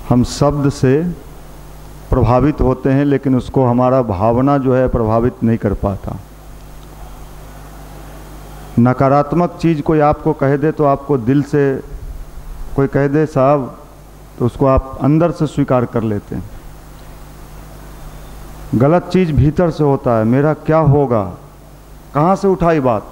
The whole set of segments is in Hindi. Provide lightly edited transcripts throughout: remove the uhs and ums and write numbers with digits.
हम शब्द से प्रभावित होते हैं, लेकिन उसको हमारा भावना जो है प्रभावित नहीं कर पाता। नकारात्मक चीज़ कोई आपको कह दे तो आपको दिल से, कोई कह दे साहब, तो उसको आप अंदर से स्वीकार कर लेते हैं। गलत चीज़ भीतर से होता है, मेरा क्या होगा, कहाँ से उठाई बात।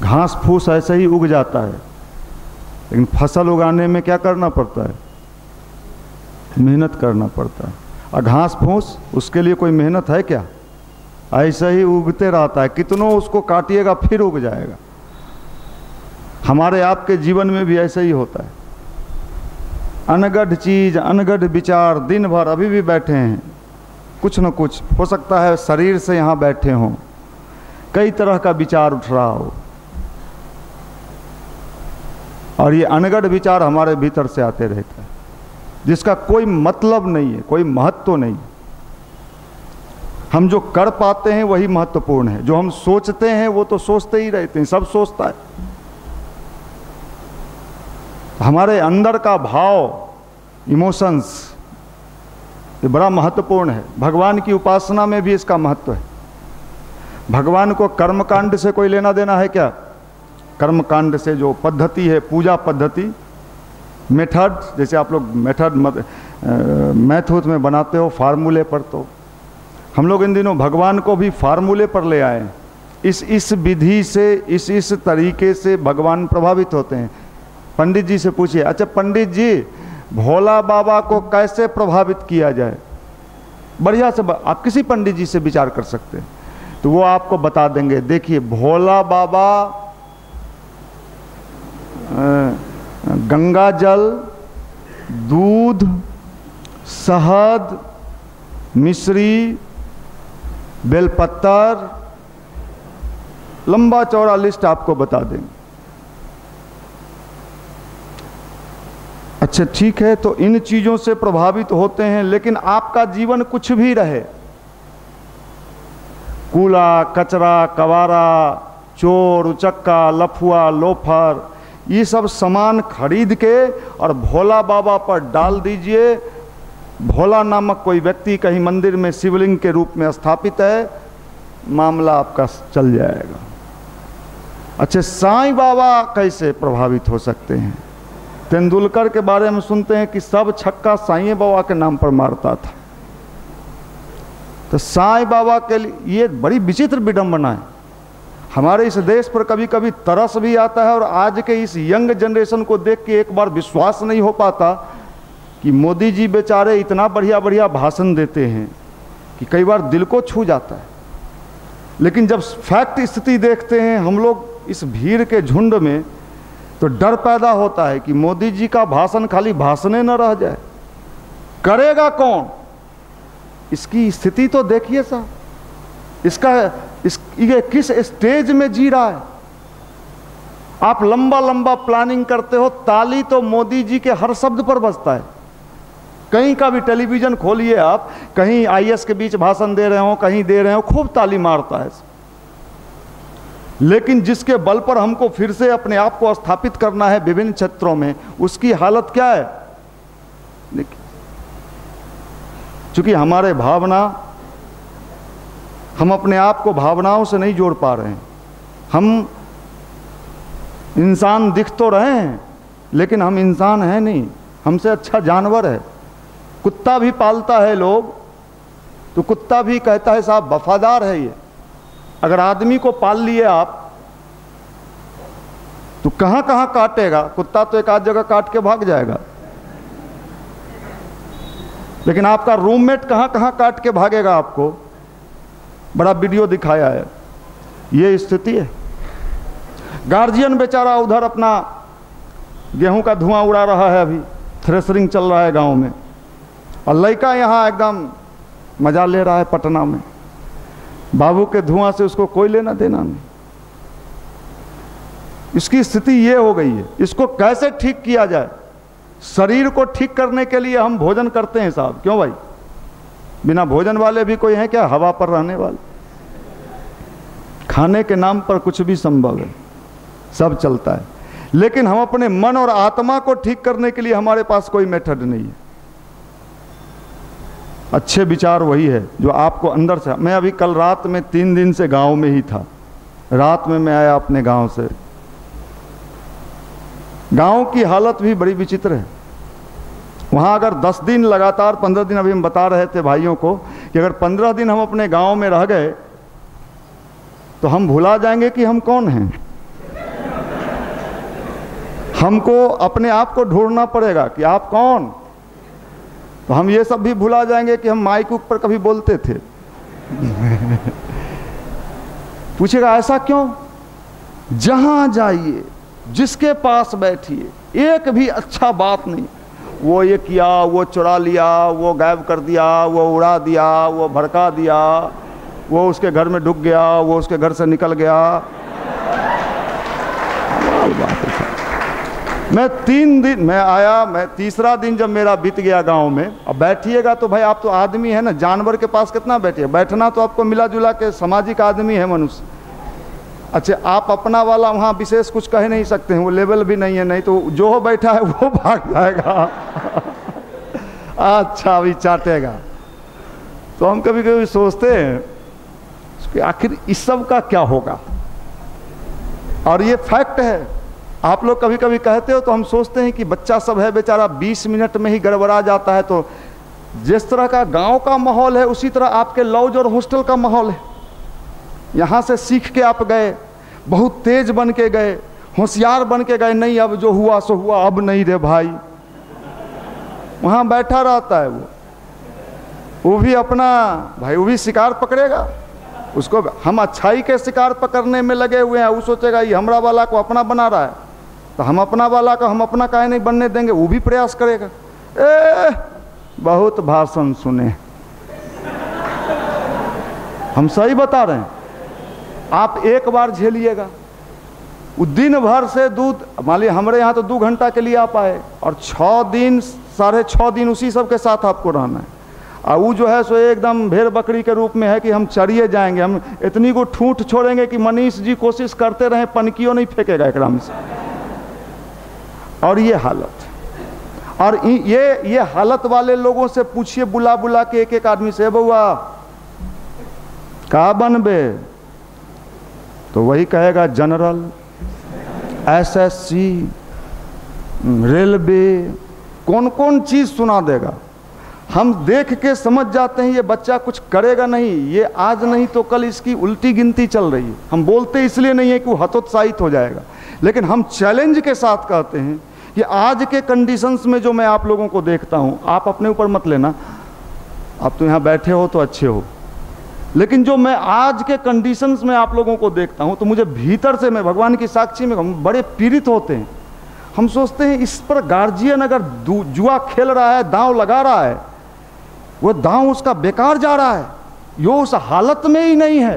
घास फूस ऐसे ही उग जाता है, लेकिन फसल उगाने में क्या करना पड़ता है, मेहनत करना पड़ता है। और घास फूस, उसके लिए कोई मेहनत है क्या, ऐसे ही उगते रहता है, कितनों उसको काटिएगा फिर उग जाएगा। हमारे आपके जीवन में भी ऐसा ही होता है। अनगढ़ चीज, अनगढ़ विचार, दिन भर अभी भी बैठे हैं, कुछ न कुछ हो सकता है शरीर से यहाँ बैठे हों, कई तरह का विचार उठ रहा हो, और ये अनगढ़ विचार हमारे भीतर से आते रहता है, जिसका कोई मतलब नहीं है, कोई महत्व नहीं। हम जो कर पाते हैं वही महत्वपूर्ण है, जो हम सोचते हैं वो तो सोचते ही रहते हैं, सब सोचता है। हमारे अंदर का भाव, इमोशंस, ये बड़ा महत्वपूर्ण है। भगवान की उपासना में भी इसका महत्व है। भगवान को कर्मकांड से कोई लेना देना है क्या? कर्मकांड से जो पद्धति है, पूजा पद्धति, मेथड, जैसे आप लोग मेथड मैथ्स में बनाते हो फार्मूले पर, तो हम लोग इन दिनों भगवान को भी फार्मूले पर ले आए। इस विधि से, इस तरीके से भगवान प्रभावित होते हैं। पंडित जी से पूछिए, अच्छा पंडित जी, भोला बाबा को कैसे प्रभावित किया जाए, बढ़िया से आप किसी पंडित जी से विचार कर सकते हैं, तो वो आपको बता देंगे। देखिए, भोला बाबा गंगा जल, दूध, शहद, मिश्री, बेलपत्तर, लंबा चौड़ा लिस्ट आपको बता देंगे। अच्छा ठीक है, तो इन चीजों से प्रभावित होते हैं, लेकिन आपका जीवन कुछ भी रहे, कूड़ा कचरा, कबाड़ा, चोर उचक्का, लफुआ, लोफर, ये सब सामान खरीद के और भोला बाबा पर डाल दीजिए। भोला नामक कोई व्यक्ति कहीं मंदिर में शिवलिंग के रूप में स्थापित है, मामला आपका चल जाएगा। अच्छे, साईं बाबा कैसे प्रभावित हो सकते हैं? तेंदुलकर के बारे में सुनते हैं कि सब छक्का साईं बाबा के नाम पर मारता था। तो साईं बाबा के लिए ये बड़ी विचित्र विडंबना है। हमारे इस देश पर कभी कभी तरस भी आता है, और आज के इस यंग जनरेशन को देख के एक बार विश्वास नहीं हो पाता कि मोदी जी बेचारे इतना बढ़िया बढ़िया भाषण देते हैं कि कई बार दिल को छू जाता है। लेकिन जब फैक्ट स्थिति देखते हैं हम लोग इस भीड़ के झुंड में, तो डर पैदा होता है कि मोदी जी का भाषण खाली भाषणे न रह जाए, करेगा कौन? इसकी स्थिति तो देखिए साहब, ये किस स्टेज में जी रहा है। आप लंबा लंबा प्लानिंग करते हो, ताली तो मोदी जी के हर शब्द पर बजता है। कहीं का भी टेलीविजन खोलिए आप, कहीं आईएएस के बीच भाषण दे रहे हो, कहीं दे रहे हो, खूब ताली मारता है। लेकिन जिसके बल पर हमको फिर से अपने आप को स्थापित करना है विभिन्न क्षेत्रों में, उसकी हालत क्या है? देखिए, चूंकि हमारे भावना, हम अपने आप को भावनाओं से नहीं जोड़ पा रहे हैं। हम इंसान दिख तो रहे हैं, लेकिन हम इंसान हैं नहीं, हमसे अच्छा जानवर है। कुत्ता भी पालता है लोग, तो कुत्ता भी कहता है साहब वफादार है ये। अगर आदमी को पाल लिए आप, तो कहां कहां काटेगा? कुत्ता तो एक आध जगह काट के भाग जाएगा, लेकिन आपका रूममेट कहां कहां काट के भागेगा आपको? बड़ा वीडियो दिखाया है, ये स्थिति है। गार्जियन बेचारा उधर अपना गेहूं का धुआं उड़ा रहा है, अभी थ्रेसरिंग चल रहा है गांव में, और लड़का यहाँ एकदम मजा ले रहा है पटना में। बाबू के धुआं से उसको कोई लेना देना नहीं। इसकी स्थिति ये हो गई है। इसको कैसे ठीक किया जाए? शरीर को ठीक करने के लिए हम भोजन करते हैं साहब, क्यों भाई? बिना भोजन वाले भी कोई हैं क्या हवा पर रहने वाले? खाने के नाम पर कुछ भी संभव है, सब चलता है। लेकिन हम अपने मन और आत्मा को ठीक करने के लिए हमारे पास कोई मेथड नहीं है। अच्छे विचार वही है जो आपको अंदर से। मैं अभी कल रात में 3 दिन से गांव में ही था। रात में मैं आया अपने गांव से। गांव की हालत भी बड़ी विचित्र है। वहाँ अगर 10 दिन लगातार 15 दिन, अभी हम बता रहे थे भाइयों को कि अगर 15 दिन हम अपने गांव में रह गए तो हम भुला जाएंगे कि हम कौन हैं। हमको अपने आप को ढूंढना पड़ेगा कि आप कौन। तो हम ये सब भी भुला जाएंगे कि हम माइक ऊपर कभी बोलते थे। पूछेगा ऐसा क्यों? जहां जाइए, जिसके पास बैठिए, एक भी अच्छा बात नहीं। वो ये किया, वो चुरा लिया, वो गायब कर दिया, वो उड़ा दिया, वो भड़का दिया, वो उसके घर में ढुक गया, वो उसके घर से निकल गया। मैं 3 दिन मैं आया, मैं तीसरा दिन जब मेरा बीत गया गांव में। अब बैठिएगा तो भाई आप तो आदमी है ना, जानवर के पास कितना बैठिए, बैठना तो आपको मिला जुला के सामाजिक आदमी है मनुष्य। अच्छा, आप अपना वाला वहाँ विशेष कुछ कह नहीं सकते हैं, वो लेवल भी नहीं है, नहीं तो जो हो बैठा है वो भाग जाएगा। अच्छा अभी चाटेगा। तो हम कभी कभी सोचते हैं कि आखिर इस सब का क्या होगा। और ये फैक्ट है। आप लोग कभी कभी कहते हो तो हम सोचते हैं कि बच्चा सब है बेचारा 20 मिनट में ही गड़बड़ा जाता है। तो जिस तरह का गांव का माहौल है उसी तरह आपके लॉज और हॉस्टल का माहौल है। यहाँ से सीख के आप गए, बहुत तेज बन के गए, होशियार बन के गए, नहीं अब जो हुआ सो हुआ, अब नहीं रे भाई। वहाँ बैठा रहता है वो भी अपना भाई, वो भी शिकार पकड़ेगा। उसको हम अच्छाई के शिकार पकड़ने में लगे हुए हैं, वो सोचेगा ये हमरा वाला को अपना बना रहा है, तो हम अपना वाला को हम अपना काहे नहीं बनने देंगे। वो भी प्रयास करेगा। बहुत भाषण सुने, हम सही बता रहे हैं। आप एक बार झेलिएगा, वो दिन भर से दूध, मान लीजिए हमारे यहाँ तो 2 घंटा के लिए आप आए और 6 दिन 6.5 दिन उसी सब के साथ आपको रहना है। और वो जो है सो एकदम भेड़ बकरी के रूप में है कि हम चढ़िए जाएंगे, हम इतनी को ठूठ छोड़ेंगे कि मनीष जी कोशिश करते रहे, पनकियों नहीं फेंकेगा एकदम से। और ये हालत, और ये हालत वाले लोगों से पूछिए, बुला बुला के एक एक आदमी से, बउआ का बनबे, तो वही कहेगा जनरल, एसएससी, रेलवे, कौन कौन चीज सुना देगा। हम देख के समझ जाते हैं ये बच्चा कुछ करेगा नहीं, ये आज नहीं तो कल इसकी उल्टी गिनती चल रही है। हम बोलते इसलिए नहीं है कि वो हतोत्साहित हो जाएगा, लेकिन हम चैलेंज के साथ कहते हैं कि आज के कंडीशंस में जो मैं आप लोगों को देखता हूं, आप अपने ऊपर मत लेना, आप तो यहाँ बैठे हो तो अच्छे हो, लेकिन जो मैं आज के कंडीशंस में आप लोगों को देखता हूं तो मुझे भीतर से, मैं भगवान की साक्षी में, हम बड़े पीड़ित होते हैं। हम सोचते हैं इस पर गार्जियन अगर जुआ खेल रहा है, दांव लगा रहा है, वो दांव उसका बेकार जा रहा है, यो उस हालत में ही नहीं है।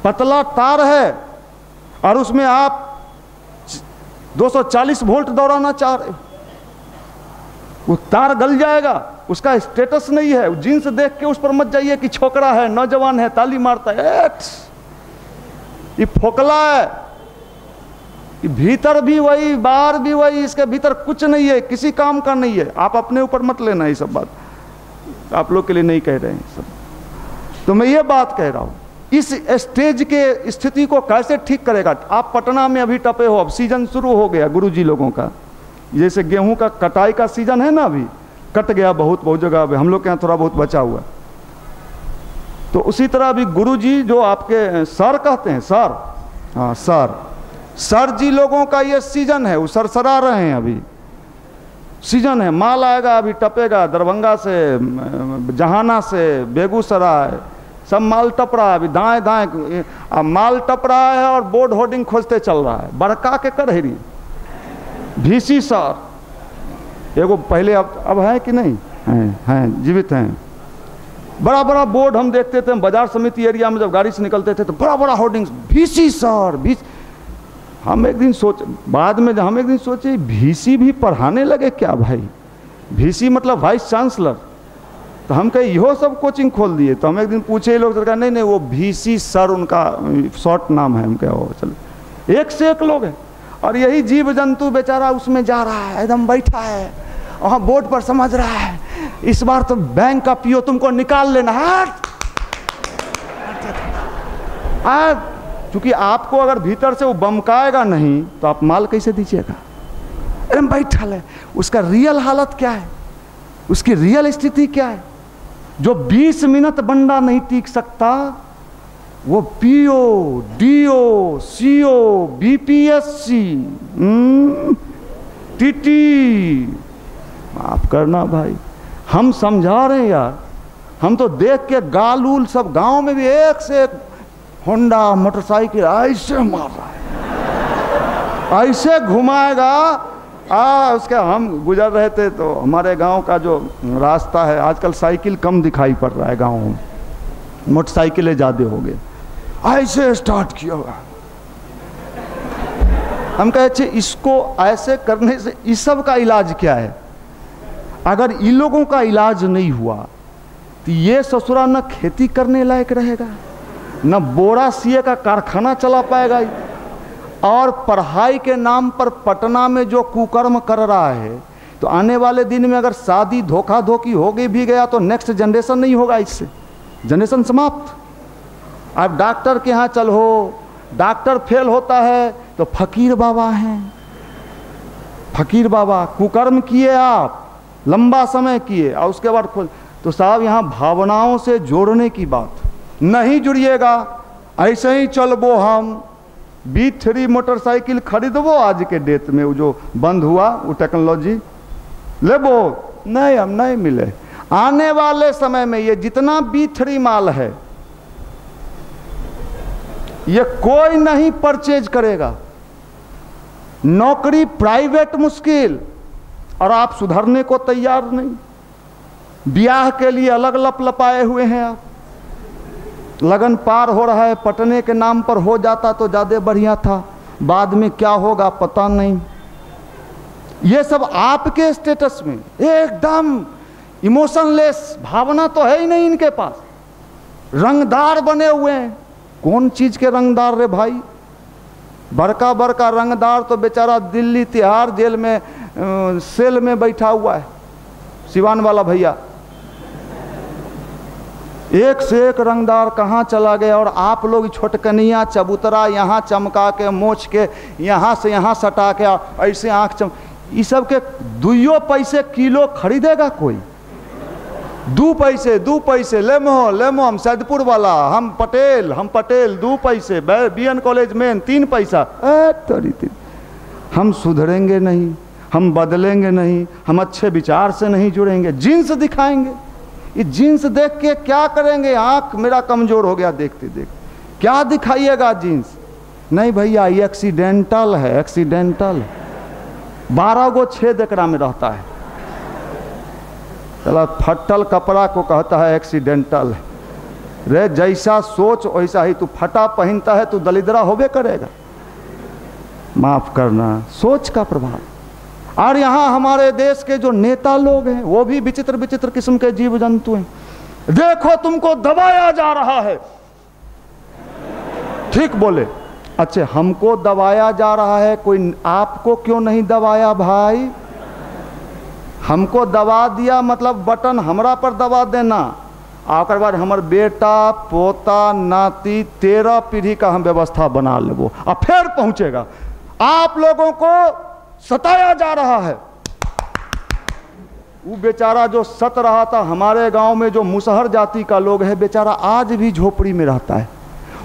पतला तार है और उसमें आप 240 वोल्ट दौड़ाना चाह रहे, वो तार गल जाएगा, उसका स्टेटस नहीं है। जींस देख के उस पर मत जाइए कि छोकरा है, नौजवान है, ताली मारता है, ये फोकला है, ये भीतर भी वही, बाहर भी वही, इसके भीतर कुछ नहीं है, किसी काम का नहीं है। आप अपने ऊपर मत लेना, ये सब बात आप लोग के लिए नहीं कह रहे हैं सब। तो मैं ये बात कह रहा हूं, इस स्टेज के स्थिति को कैसे ठीक करेगा। आप पटना में अभी टपे हो, अब सीजन शुरू हो गया गुरुजी लोगों का, जैसे गेहूं का कटाई का सीजन है ना, अभी कट गया बहुत जगह, हम लोग के यहाँ थोड़ा बहुत बचा हुआ। तो उसी तरह अभी गुरुजी जो आपके सर कहते हैं, सर, हाँ सर जी लोगों का ये सीजन है, वो सरसरा रहे हैं, अभी सीजन है, माल आएगा, अभी टपेगा, दरभंगा से, जहाना से, बेगूसराय, सब माल टप रहा है अभी, दाएं दाएं माल टप रहा है और बोर्ड होर्डिंग खोजते चल रहा है। बड़का के करहरी VC सर एगो पहले, अब है कि नहीं हैं जीवित हैं। बड़ा बड़ा बोर्ड हम देखते थे, हम बाजार समिति एरिया में जब गाड़ी से निकलते थे तो बड़ा बड़ा होर्डिंग्स, VC सर। हम एक दिन बाद में हम एक दिन सोचे VC भी पढ़ाने लगे क्या भाई, VC मतलब वाइस चांसलर। तो हम कहे इहो सब कोचिंग खोल दिए। तो हम एक दिन पूछे लोग, सरकार नहीं वो VC सर उनका शॉर्ट नाम है। हम कहे ओ चलो, एक से एक लोग हैं। और यही जीव जंतु बेचारा उसमें जा रहा है, एकदम बैठा है वहाँ बोर्ड पर, समझ रहा है इस बार तो बैंक का पीओ तुमको निकाल लेना है। क्योंकि आपको अगर भीतर से वो बमकाएगा नहीं तो आप माल कैसे दीजिएगा? एकदम बैठा है। उसका रियल हालत क्या है, उसकी रियल स्थिति क्या है? जो 20 मिनट बंदा नहीं टिक सकता वो PO, DO, CO, BPSC, TT, माफ करना भाई, हम समझा रहे हैं यार, हम तो देख के गाल उल सब गांव में भी एक से एक होंडा मोटरसाइकिल ऐसे मार रहा है, ऐसे घुमाएगा। उसके हम गुजर रहे थे तो हमारे गांव का जो रास्ता है, आजकल साइकिल कम दिखाई पड़ रहा है गांव में, मोटरसाइकिलें ज़्यादा हो गए, ऐसे स्टार्ट किया होगा। हम कहे अच्छे इसको ऐसे करने से इस सब का इलाज क्या है? अगर इन लोगों का इलाज नहीं हुआ तो ये ससुरा न खेती करने लायक रहेगा, न बोरा सीए का कारखाना चला पाएगा, और पढ़ाई के नाम पर पटना में जो कुकर्म कर रहा है तो आने वाले दिन में अगर शादी धोखा धोखी हो गई भी गया तो नेक्स्ट जनरेशन नहीं होगा, इससे जनरेशन समाप्त। अब डॉक्टर के यहाँ चल हो, डॉक्टर फेल होता है तो फकीर बाबा हैं, फकीर बाबा कुकर्म किए, आप लंबा समय किए और उसके बाद खुद तो साहब यहाँ भावनाओं से जोड़ने की बात नहीं जुड़िएगा। ऐसे ही चलबो हम B3 मोटरसाइकिल खरीदबो आज के डेट में, वो जो बंद हुआ वो टेक्नोलॉजी लेबो, नहीं हम नहीं मिले। आने वाले समय में ये जितना B3 माल है ये कोई नहीं परचेज करेगा, नौकरी प्राइवेट मुश्किल, और आप सुधरने को तैयार नहीं। ब्याह के लिए अलग लपलपाए हुए हैं आप, लगन पार हो रहा है, पटने के नाम पर हो जाता तो ज़्यादा बढ़िया था, बाद में क्या होगा पता नहीं। ये सब आपके स्टेटस में एकदम इमोशनलेस, भावना तो है ही नहीं इनके पास, रंगदार बने हुए हैं। कौन चीज़ के रंगदार रे भाई? बड़का बड़का रंगदार तो बेचारा दिल्ली तिहाड़ जेल में सेल में बैठा हुआ है, सिवान वाला भैया, एक से एक रंगदार कहाँ चला गया। और आप लोग छोटकनिया चबूतरा यहाँ चमका के मोछ के यहाँ से यहाँ सटा के ऐसे आँख इस सब के 2 पैसे किलो खरीदेगा कोई? 2 पैसे लेमो हम सैदपुर वाला, हम पटेल 2 पैसे, BN कॉलेज में 3 पैसा। हम सुधरेंगे नहीं, हम बदलेंगे नहीं, हम अच्छे विचार से नहीं जुड़ेंगे, जीन्स दिखाएंगे। ये जीन्स देख के क्या करेंगे? आँख मेरा कमजोर हो गया देखते देख, क्या दिखाइएगा जीन्स? नहीं भैया ये एक्सीडेंटल है, एक्सीडेंटल 12 गो छेद एकरा में रहता है, चला फटल कपड़ा को कहता है एक्सीडेंटल। रे जैसा सोच वैसा ही तू फटा पहनता है तो दलिद्रा होबे करेगा, माफ करना, सोच का प्रभाव। और यहाँ हमारे देश के जो नेता लोग हैं वो भी विचित्र विचित्र किस्म के जीव जंतु हैं। देखो तुमको दबाया जा रहा है, ठीक बोले, अच्छा हमको दबाया जा रहा है, कोई आपको क्यों नहीं दबाया भाई? हमको दबा दिया मतलब बटन हमरा पर दबा देना, आकर बाद हमार बेटा पोता नाती 13 पीढ़ी का हम व्यवस्था बना लेबो, और फिर पहुंचेगा। आप लोगों को सताया जा रहा है। वो बेचारा जो सत रहा था, हमारे गांव में जो मुसहर जाति का लोग है बेचारा आज भी झोपड़ी में रहता है,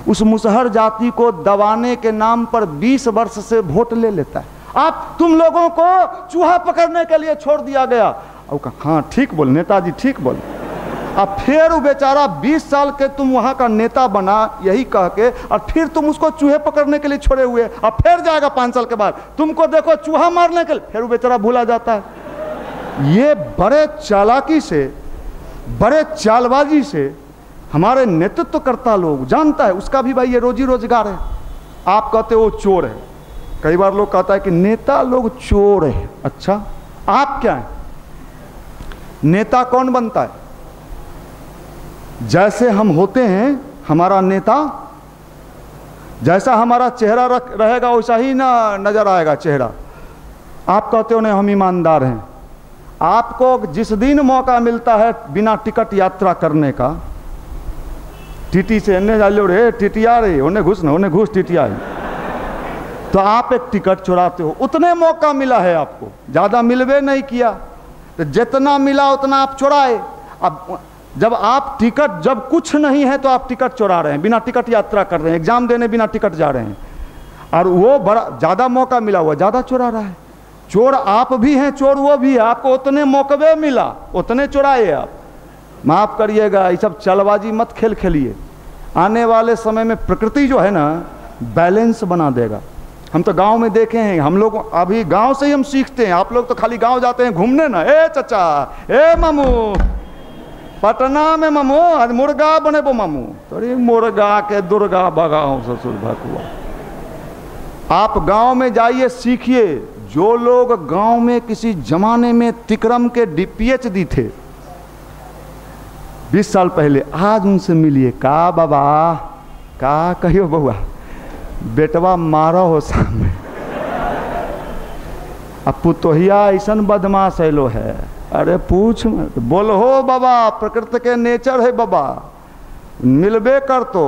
उस मुसहर जाति को दबाने के नाम पर 20 वर्ष से वोट ले लेता है। आप तुम लोगों को चूहा पकड़ने के लिए छोड़ दिया गया। और हाँ ठीक बोल नेताजी, ठीक बोल। अब फिर वो बेचारा 20 साल के तुम वहाँ का नेता बना यही कह के, और फिर तुम उसको चूहे पकड़ने के लिए छोड़े हुए, अब फिर जाएगा 5 साल के बाद तुमको देखो चूहा मारने के लिए, फिर वो बेचारा भूला जाता है। ये बड़े चालाकी से, बड़े चालबाजी से हमारे नेतृत्व करता लोग जानता है उसका भी भाई ये रोजी रोजगार है। आप कहते हो चोर है, कई बार लोग कहता है कि नेता लोग चोर है। अच्छा आप क्या है? नेता कौन बनता है? जैसे हम होते हैं हमारा नेता जैसा हमारा चेहरा रहेगा वैसा ही ना नजर आएगा चेहरा। आप कहते हो नहीं हम ईमानदार हैं, आपको जिस दिन मौका मिलता है बिना टिकट यात्रा करने का, टीटी से एने डालो रे टिटिया रे उन्हें घुस ना उन्हें घुस टिटिया, तो आप एक टिकट चुराते हो। उतने मौका मिला है आपको, ज़्यादा मिलवे नहीं किया, तो जितना मिला उतना आप चुराए। अब जब आप टिकट, जब कुछ नहीं है तो आप टिकट चुरा रहे हैं, बिना टिकट यात्रा कर रहे हैं, एग्जाम देने बिना टिकट जा रहे हैं, और वो बड़ा ज़्यादा मौका मिला हुआ ज़्यादा चुरा रहा है। चोर आप भी हैं, चोर वो भी है, आपको उतने मौके मिला उतने चुराए आप। माफ़ करिएगा, ये सब चलबाजी मत खेलिए। आने वाले समय में प्रकृति जो है ना बैलेंस बना देगा। हम तो गांव में देखे हैं, हम लोग अभी गांव से ही हम सीखते हैं। आप लोग तो खाली गांव जाते हैं घूमने ना, ए चाचा ए मामू पटना में मामू आज मुर्गा बने बो मामू, तो मुर्गा के दुर्गा बगाओ ससुर भकुआ। आप गांव में जाइए सीखिए। जो लोग गांव में किसी जमाने में तिक्रम के PhD थे 20 साल पहले, आज उनसे मिलिए, का बाबा का कहियो बउआ बेटवा मारो हो सामने, अब पुतोहिया ऐसा बदमाश है लो है, अरे पूछ मत, बोल हो बाबा प्रकृति के नेचर है बाबा, मिलबे कर। तो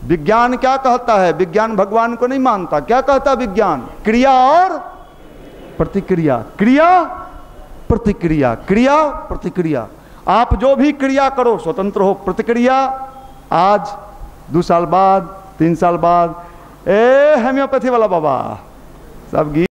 विज्ञान क्या कहता है? विज्ञान भगवान को नहीं मानता। क्या कहता विज्ञान? क्रिया और प्रतिक्रिया, क्रिया प्रतिक्रिया, क्रिया प्रतिक्रिया। आप जो भी क्रिया करो स्वतंत्र हो। प्रतिक्रिया आज 2 साल बाद 3 साल बाद, ए होम्योपैथी वाला बाबा सब